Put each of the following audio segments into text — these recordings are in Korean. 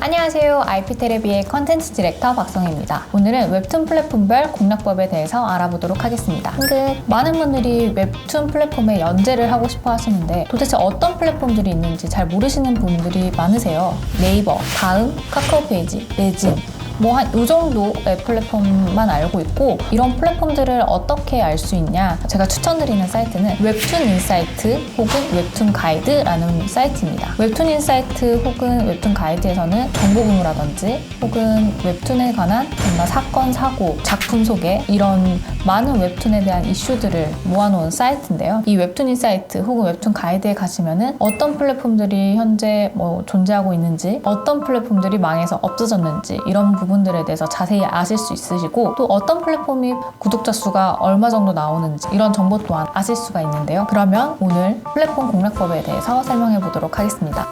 안녕하세요. IP테레비의 컨텐츠 디렉터 박성희입니다. 오늘은 웹툰 플랫폼별 공략법에 대해서 알아보도록 하겠습니다. 근데 많은 분들이 웹툰 플랫폼에 연재를 하고 싶어 하시는데 도대체 어떤 플랫폼들이 있는지 잘 모르시는 분들이 많으세요. 네이버, 다음, 카카오페이지, 레진 한 이 정도의 플랫폼만 알고 있고, 이런 플랫폼들을 어떻게 알 수 있냐, 제가 추천드리는 사이트는 웹툰 인사이트 혹은 웹툰 가이드라는 사이트입니다. 웹툰 인사이트 혹은 웹툰 가이드에서는 정보 공유라든지 혹은 웹툰에 관한 뭔가 사건, 사고, 작품 소개, 이런 많은 웹툰에 대한 이슈들을 모아놓은 사이트인데요. 이 웹툰 인사이트 혹은 웹툰 가이드에 가시면은 어떤 플랫폼들이 현재 존재하고 있는지, 어떤 플랫폼들이 망해서 없어졌는지, 이런 부분들에 대해서 자세히 아실 수 있으시고, 또 어떤 플랫폼이 구독자 수가 얼마 정도 나오는지 이런 정보 또한 아실 수가 있는데요. 그러면 오늘 플랫폼 공략법에 대해서 설명해 보도록 하겠습니다.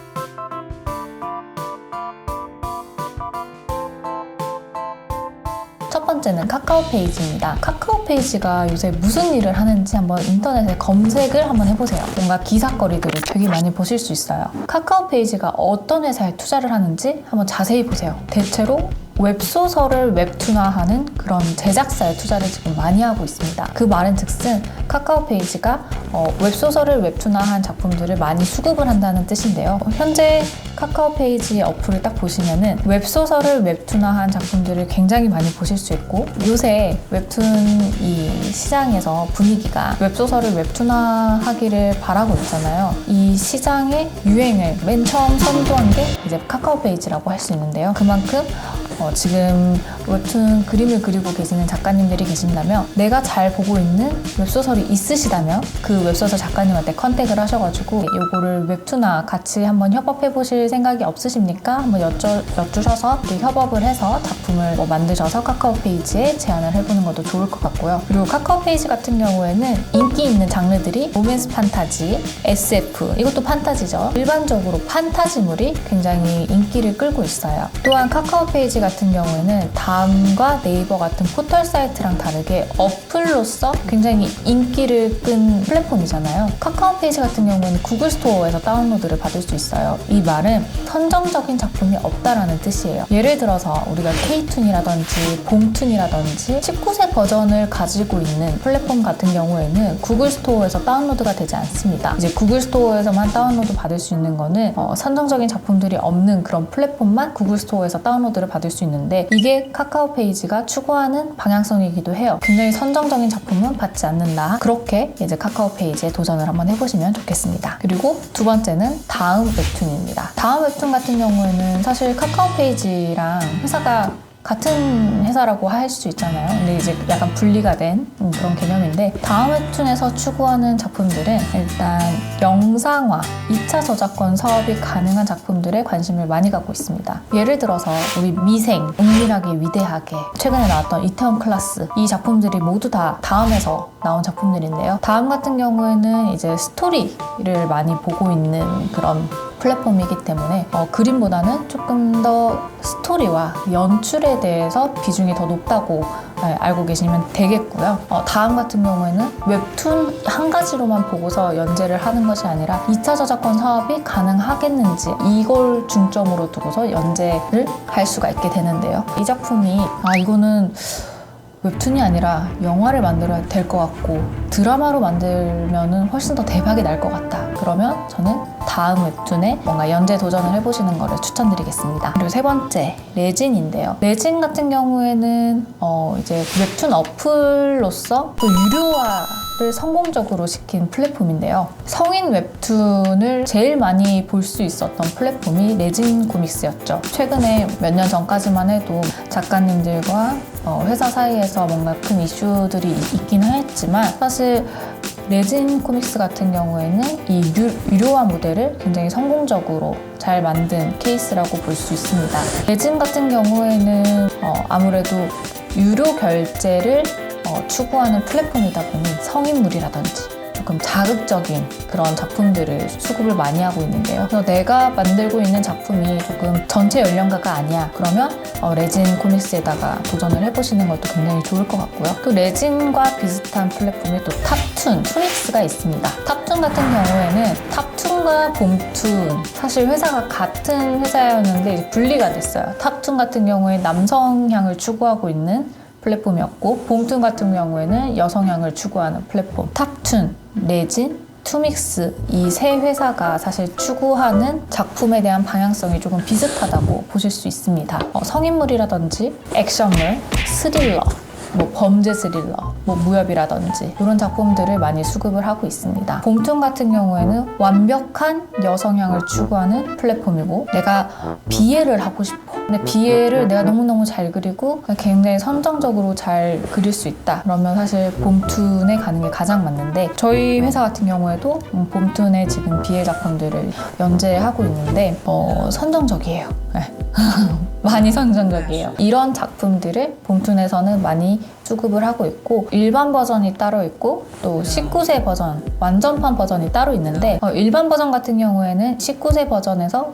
첫 번째는 카카오페이지입니다. 카카오페이지가 요새 무슨 일을 하는지 한번 인터넷에 검색을 한번 해보세요. 뭔가 기사거리들을 되게 많이 보실 수 있어요. 카카오페이지가 어떤 회사에 투자를 하는지 한번 자세히 보세요. 대체로 웹소설을 웹툰화하는 그런 제작사에 투자를 지금 많이 하고 있습니다. 그 말은 즉슨 카카오페이지가 웹소설을 웹툰화한 작품들을 많이 수급을 한다는 뜻인데요. 현재 카카오페이지 어플을 딱 보시면은 웹소설을 웹툰화한 작품들을 굉장히 많이 보실 수 있고, 요새 웹툰 이 시장에서 분위기가 웹소설을 웹툰화하기를 바라고 있잖아요. 이 시장의 유행을 맨 처음 선도한 게 이제 카카오페이지라고 할 수 있는데요. 그만큼 지금 웹툰 그림을 그리고 계시는 작가님들이 계신다면, 내가 잘 보고 있는 웹소설이 있으시다면 그 웹소설 작가님한테 컨택을 하셔가지고 요거를 웹툰화 같이 한번 협업해 보실 생각이 없으십니까? 한번 여쭈셔서 협업을 해서 작품을 만드셔서 카카오페이지에 제안을 해보는 것도 좋을 것 같고요. 그리고 카카오페이지 같은 경우에는 인기 있는 장르들이 로맨스 판타지, SF, 이것도 판타지죠. 일반적으로 판타지물이 굉장히 인기를 끌고 있어요. 또한 카카오페이지 같은 경우에는 다음과 네이버 같은 포털 사이트랑 다르게 어플로서 굉장히 인기를 끈 플랫폼이잖아요. 카카오페이지 같은 경우에는 구글 스토어에서 다운로드를 받을 수 있어요. 이 말은 선정적인 작품이 없다라는 뜻이에요. 예를 들어서 우리가 K툰이라든지 봉툰이라든지 19세 버전을 가지고 있는 플랫폼 같은 경우에는 구글 스토어에서 다운로드가 되지 않습니다. 이제 구글 스토어에서만 다운로드 받을 수 있는 거는 선정적인 작품들이 없는 그런 플랫폼만 구글 스토어에서 다운로드를 받을 수 있는데, 이게 카카오페이지가 추구하는 방향성이기도 해요. 굉장히 선정적인 작품은 받지 않는다. 그렇게 이제 카카오페이지에 도전을 한번 해보시면 좋겠습니다. 그리고 두 번째는 다음 웹툰입니다. 다음 웹툰 같은 경우에는 사실 카카오페이지랑 회사가 같은 회사라고 할 수 있잖아요. 근데 이제 약간 분리가 된 그런 개념인데, 다음 웹툰에서 추구하는 작품들은 일단 영상화, 2차 저작권 사업이 가능한 작품들에 관심을 많이 갖고 있습니다. 예를 들어서 우리 미생, 은밀하게 위대하게, 최근에 나왔던 이태원 클라스, 이 작품들이 모두 다 다음에서 나온 작품들인데요. 다음 같은 경우에는 이제 스토리를 많이 보고 있는 그런 플랫폼이기 때문에 그림보다는 조금 더 스토리와 연출에 대해서 비중이 더 높다고 알고 계시면 되겠고요. 다음 같은 경우에는 웹툰 한 가지로만 보고서 연재를 하는 것이 아니라 2차 저작권 사업이 가능하겠는지, 이걸 중점으로 두고서 연재를 할 수가 있게 되는데요. 이 작품이 이거는 웹툰이 아니라 영화를 만들어야 될 것 같고 드라마로 만들면 훨씬 더 대박이 날 것 같다. 그러면 저는 다음 웹툰에 뭔가 연재 도전을 해보시는 거를 추천드리겠습니다. 그리고 세 번째, 레진인데요. 레진 같은 경우에는 이제 웹툰 어플로서 또 유료화를 성공적으로 시킨 플랫폼인데요. 성인 웹툰을 제일 많이 볼 수 있었던 플랫폼이 레진 코믹스였죠. 최근에 몇 년 전까지만 해도 작가님들과 회사 사이에서 뭔가 큰 이슈들이 있긴 했지만, 사실 레진 코믹스 같은 경우에는 이 유료화 모델을 굉장히 성공적으로 잘 만든 케이스라고 볼 수 있습니다. 레진 같은 경우에는 아무래도 유료 결제를 추구하는 플랫폼이다 보니 성인물이라든지 조금 자극적인 그런 작품들을 수급을 많이 하고 있는데요. 그래서 내가 만들고 있는 작품이 조금 전체 연령가가 아니야. 그러면 레진 코믹스에다가 도전을 해보시는 것도 굉장히 좋을 것 같고요. 또 레진과 비슷한 플랫폼이 또 탑툰, 투닉스가 있습니다. 탑툰 같은 경우에는 탑툰과 봄툰, 사실 회사가 같은 회사였는데 이제 분리가 됐어요. 탑툰 같은 경우에 남성향을 추구하고 있는 플랫폼이었고, 봄툰 같은 경우에는 여성향을 추구하는 플랫폼. 탑툰, 레진, 투믹스 이 세 회사가 사실 추구하는 작품에 대한 방향성이 조금 비슷하다고 보실 수 있습니다. 성인물이라든지 액션물, 스릴러, 범죄 스릴러, 무협이라든지 이런 작품들을 많이 수급을 하고 있습니다. 봄툰 같은 경우에는 완벽한 여성향을 추구하는 플랫폼이고, 내가 비애를 하고 싶어. 근데 비애를 내가 너무너무 잘 그리고 굉장히 선정적으로 잘 그릴 수 있다. 그러면 사실 봄툰에 가는 게 가장 맞는데, 저희 회사 같은 경우에도 봄툰에 지금 비애 작품들을 연재하고 있는데 선정적이에요. 네. 많이 선정적이에요. 이런 작품들을 봄툰에서는 많이 수급을 하고 있고, 일반 버전이 따로 있고 또 19세 버전, 완전판 버전이 따로 있는데, 일반 버전 같은 경우에는 19세 버전에서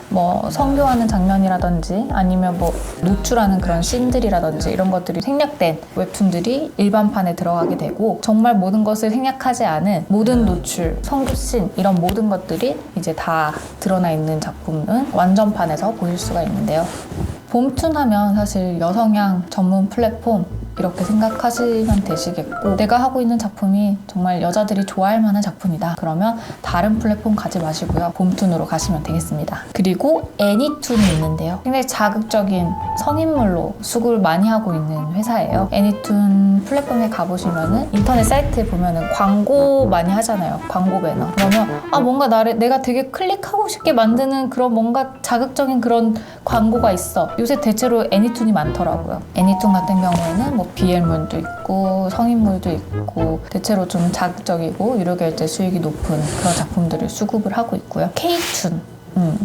성교하는 장면이라든지 아니면 노출하는 그런 씬들이라든지 이런 것들이 생략된 웹툰들이 일반판에 들어가게 되고, 정말 모든 것을 생략하지 않은 모든 노출, 성교 씬 이런 모든 것들이 이제 다 드러나 있는 작품은 완전판에서 보실 수가 있는데요. 봄툰 하면 사실 여성향 전문 플랫폼 이렇게 생각하시면 되시겠고, 내가 하고 있는 작품이 정말 여자들이 좋아할 만한 작품이다. 그러면 다른 플랫폼 가지 마시고요. 봄툰으로 가시면 되겠습니다. 그리고 애니툰이 있는데요. 굉장히 자극적인 성인물로 수급을 많이 하고 있는 회사예요. 애니툰 플랫폼에 가보시면은 인터넷 사이트에 보면은 광고 많이 하잖아요. 광고 배너. 그러면 뭔가 내가 되게 클릭하고 싶게 만드는 그런 뭔가 자극적인 그런 광고가 있어. 요새 대체로 애니툰이 많더라고요. 애니툰 같은 경우에는 BL물도 있고 성인물도 있고 대체로 좀 자극적이고 유료결제 수익이 높은 그런 작품들을 수급을 하고 있고요. K툰.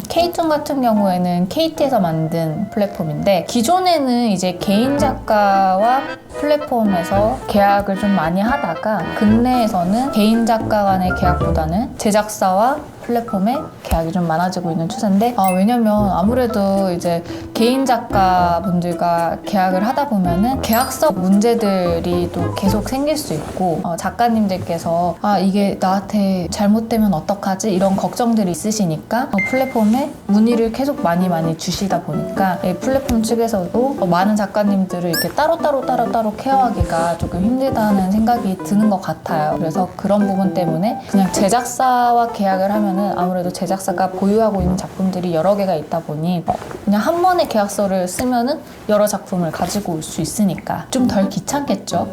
K툰 같은 경우에는 KT에서 만든 플랫폼인데, 기존에는 이제 개인 작가와 플랫폼에서 계약을 좀 많이 하다가 근래에서는 개인 작가 간의 계약보다는 제작사와 플랫폼에 계약이 좀 많아지고 있는 추세인데, 왜냐면 아무래도 이제 개인 작가분들과 계약을 하다 보면은 계약서 문제들이 또 계속 생길 수 있고, 작가님들께서 이게 나한테 잘못되면 어떡하지? 이런 걱정들이 있으시니까 플랫폼에 문의를 계속 많이 주시다 보니까 플랫폼 측에서도 많은 작가님들을 이렇게 따로 케어하기가 조금 힘들다는 생각이 드는 것 같아요. 그래서 그런 부분 때문에 그냥 제작사와 계약을 하면은 아무래도 제작사가 보유하고 있는 작품들이 여러 개가 있다 보니 그냥 한 번에 계약서를 쓰면은 여러 작품을 가지고 올 수 있으니까 좀 덜 귀찮겠죠.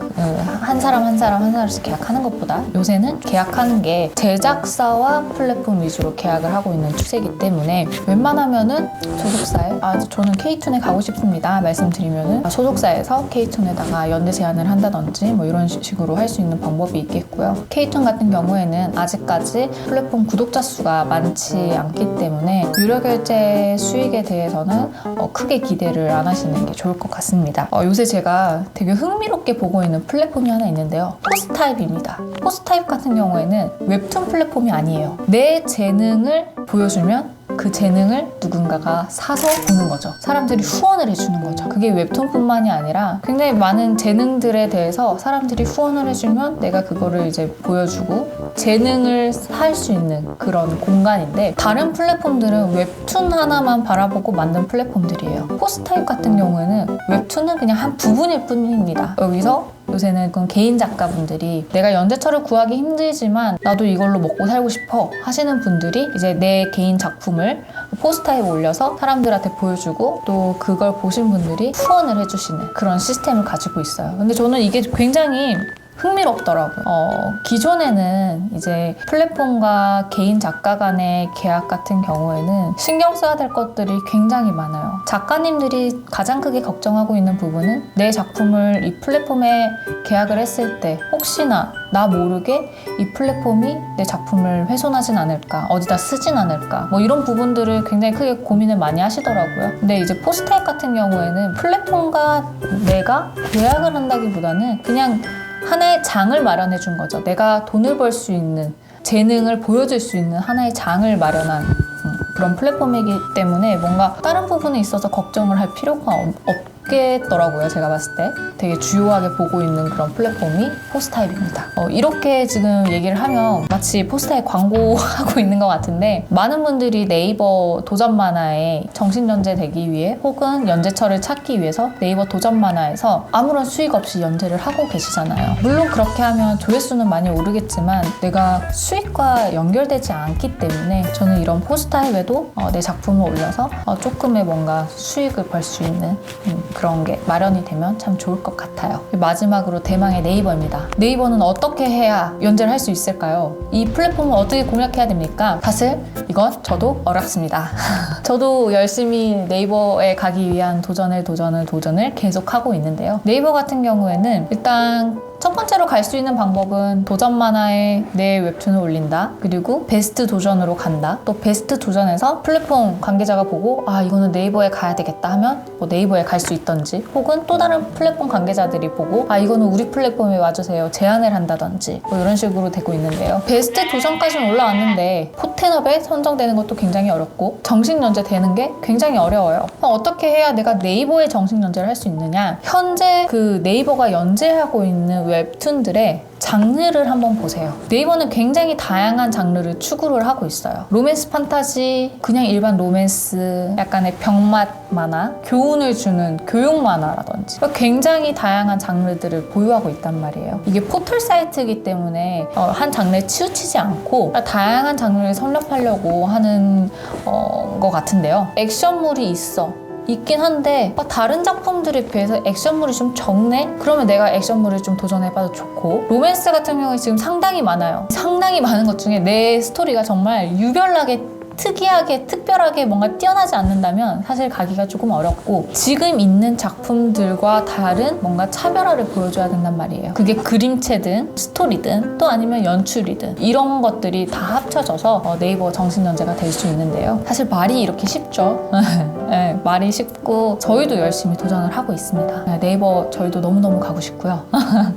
한 사람씩 계약하는 것보다 요새는 계약하는 게 제작사와 플랫폼 위주로 계약을 하고 있는 추세이기 때문에 웬만하면은 소속사에 저는 K툰에 가고 싶습니다 말씀드리면은 소속사에서 K툰에다가 연대 제안을 한다든지 이런 식으로 할 수 있는 방법이 있겠고요. K툰 같은 경우에는 아직까지 플랫폼 구독자 수가 많지 않기 때문에 유료 결제 수익에 대해서는 크게 기대를 안 하시는 게 좋을 것 같습니다. 요새 제가 되게 흥미롭게 보고 있는 플랫폼이 하나 있는데요. 포스타입입니다. 포스타입 같은 경우에는 웹툰 플랫폼이 아니에요. 내 재능을 보여주면 그 재능을 누군가가 사서 보는 거죠. 사람들이 후원을 해주는 거죠. 그게 웹툰뿐만이 아니라 굉장히 많은 재능들에 대해서 사람들이 후원을 해주면 내가 그거를 이제 보여주고 재능을 살 수 있는 그런 공간인데, 다른 플랫폼들은 웹툰 하나만 바라보고 만든 플랫폼들이에요. 포스타입 같은 경우에는 웹툰은 그냥 한 부분일 뿐입니다. 여기서 요새는 그건 개인 작가분들이 내가 연재처를 구하기 힘들지만 나도 이걸로 먹고 살고 싶어 하시는 분들이 이제 내 개인 작품을 포스타에 올려서 사람들한테 보여주고 또 그걸 보신 분들이 후원을 해주시는 그런 시스템을 가지고 있어요. 근데 저는 이게 굉장히 흥미롭더라고요. 기존에는 이제 플랫폼과 개인 작가 간의 계약 같은 경우에는 신경 써야 될 것들이 굉장히 많아요. 작가님들이 가장 크게 걱정하고 있는 부분은 내 작품을 이 플랫폼에 계약을 했을 때 혹시나 나 모르게 이 플랫폼이 내 작품을 훼손하진 않을까, 어디다 쓰진 않을까, 이런 부분들을 굉장히 크게 고민을 많이 하시더라고요. 근데 이제 포스타잇 같은 경우에는 플랫폼과 내가 계약을 한다기보다는 그냥 하나의 장을 마련해 준 거죠. 내가 돈을 벌 수 있는, 재능을 보여줄 수 있는 하나의 장을 마련한 그런 플랫폼이기 때문에 뭔가 다른 부분에 있어서 걱정을 할 필요가 없겠더라고요. 제가 봤을 때 되게 주요하게 보고 있는 그런 플랫폼이 포스타입입니다. 이렇게 지금 얘기를 하면 마치 포스타에 광고하고 있는 것 같은데, 많은 분들이 네이버 도전 만화에 정신연재 되기 위해 혹은 연재처를 찾기 위해서 네이버 도전 만화에서 아무런 수익 없이 연재를 하고 계시잖아요. 물론 그렇게 하면 조회수는 많이 오르겠지만 내가 수익과 연결되지 않기 때문에 저는 이런 포스타입에도 내 작품을 올려서 조금의 뭔가 수익을 벌 수 있는 그런 게 마련이 되면 참 좋을 것 같아요. 마지막으로 대망의 네이버입니다. 네이버는 어떻게 해야 연재를 할 수 있을까요? 이 플랫폼을 어떻게 공략해야 됩니까? 사실 이건 저도 어렵습니다. 저도 열심히 네이버에 가기 위한 도전을 계속하고 있는데요. 네이버 같은 경우에는 일단 첫 번째로 갈 수 있는 방법은 도전 만화에 내 웹툰을 올린다. 그리고 베스트 도전으로 간다. 또 베스트 도전에서 플랫폼 관계자가 보고 이거는 네이버에 가야 되겠다 하면 뭐 네이버에 갈 수 있던지, 혹은 또 다른 플랫폼 관계자들이 보고 이거는 우리 플랫폼에 와주세요 제안을 한다든지 뭐 이런 식으로 되고 있는데요. 베스트 도전까지는 올라왔는데 포텐업에 선정되는 것도 굉장히 어렵고 정식연재 되는 게 굉장히 어려워요. 어떻게 해야 내가 네이버에 정식연재를 할 수 있느냐? 현재 그 네이버가 연재하고 있는 웹툰들의 장르를 한번 보세요. 네이버는 굉장히 다양한 장르를 추구를 하고 있어요. 로맨스 판타지, 그냥 일반 로맨스, 약간의 병맛 만화, 교훈을 주는 교육 만화라든지 굉장히 다양한 장르들을 보유하고 있단 말이에요. 이게 포털 사이트이기 때문에 한 장르에 치우치지 않고 다양한 장르를 설립하려고 하는 것 같은데요. 액션물이 있긴 한데 다른 작품들에 비해서 액션물이 좀 적네? 그러면 내가 액션물을 좀 도전해봐도 좋고, 로맨스 같은 경우에 지금 상당히 많아요. 상당히 많은 것 중에 내 스토리가 정말 유별나게 특이하게 특별하게 뭔가 뛰어나지 않는다면 사실 가기가 조금 어렵고, 지금 있는 작품들과 다른 뭔가 차별화를 보여줘야 된단 말이에요. 그게 그림체든 스토리든 또 아니면 연출이든 이런 것들이 다 합쳐져서 네이버 정신연재가 될 수 있는데요. 사실 말이 이렇게 쉽죠. 네, 말이 쉽고 저희도 열심히 도전을 하고 있습니다. 네이버 저희도 너무너무 가고 싶고요.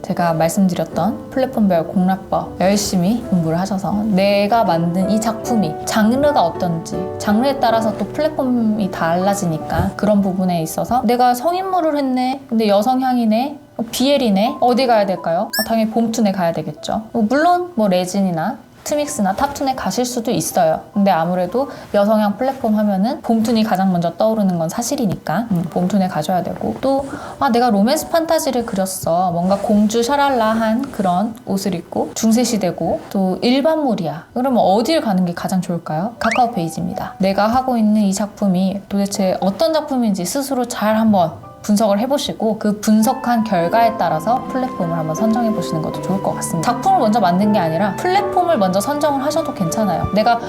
제가 말씀드렸던 플랫폼별 공략법 열심히 공부를 하셔서 내가 만든 이 작품이 장르가 어떤지, 장르에 따라서 또 플랫폼이 달라지니까 그런 부분에 있어서 내가 성인물을 했네, 근데 여성향이네, BL이네, 어디 가야 될까요? 당연히 봄툰에 가야 되겠죠. 물론 뭐 레진이나 트믹스나 탑툰에 가실 수도 있어요. 근데 아무래도 여성향 플랫폼 하면은 봄툰이 가장 먼저 떠오르는 건 사실이니까 봄툰에 가셔야 되고, 또 내가 로맨스 판타지를 그렸어, 뭔가 공주 샤랄라한 그런 옷을 입고 중세시대고 또 일반물이야, 그러면 어딜 가는 게 가장 좋을까요? 카카오 페이지입니다. 내가 하고 있는 이 작품이 도대체 어떤 작품인지 스스로 잘 한번 분석을 해보시고 그 분석한 결과에 따라서 플랫폼을 한번 선정해 보시는 것도 좋을 것 같습니다. 작품을 먼저 만든 게 아니라 플랫폼을 먼저 선정을 하셔도 괜찮아요. 내가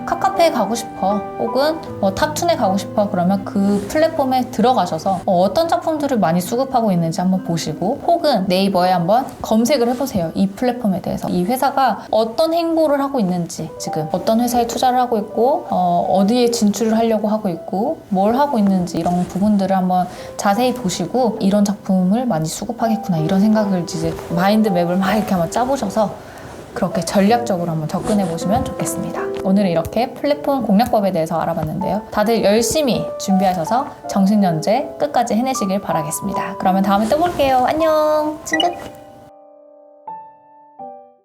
카카페에 가고 싶어, 혹은 뭐 탑툰에 가고 싶어, 그러면 그 플랫폼에 들어가셔서 어떤 작품들을 많이 수급하고 있는지 한번 보시고, 혹은 네이버에 한번 검색을 해보세요. 이 플랫폼에 대해서 이 회사가 어떤 행보를 하고 있는지, 지금 어떤 회사에 투자를 하고 있고 어디에 진출을 하려고 하고 있고 뭘 하고 있는지, 이런 부분들을 한번 자세히 보시고 이런 작품을 많이 수급하겠구나, 이런 생각을 이제 마인드맵을 막 이렇게 한번 짜보셔서 그렇게 전략적으로 한번 접근해 보시면 좋겠습니다. 오늘은 이렇게 플랫폼 공략법에 대해서 알아봤는데요. 다들 열심히 준비하셔서 정신연재 끝까지 해내시길 바라겠습니다. 그러면 다음에 또 볼게요. 안녕. 찡긋.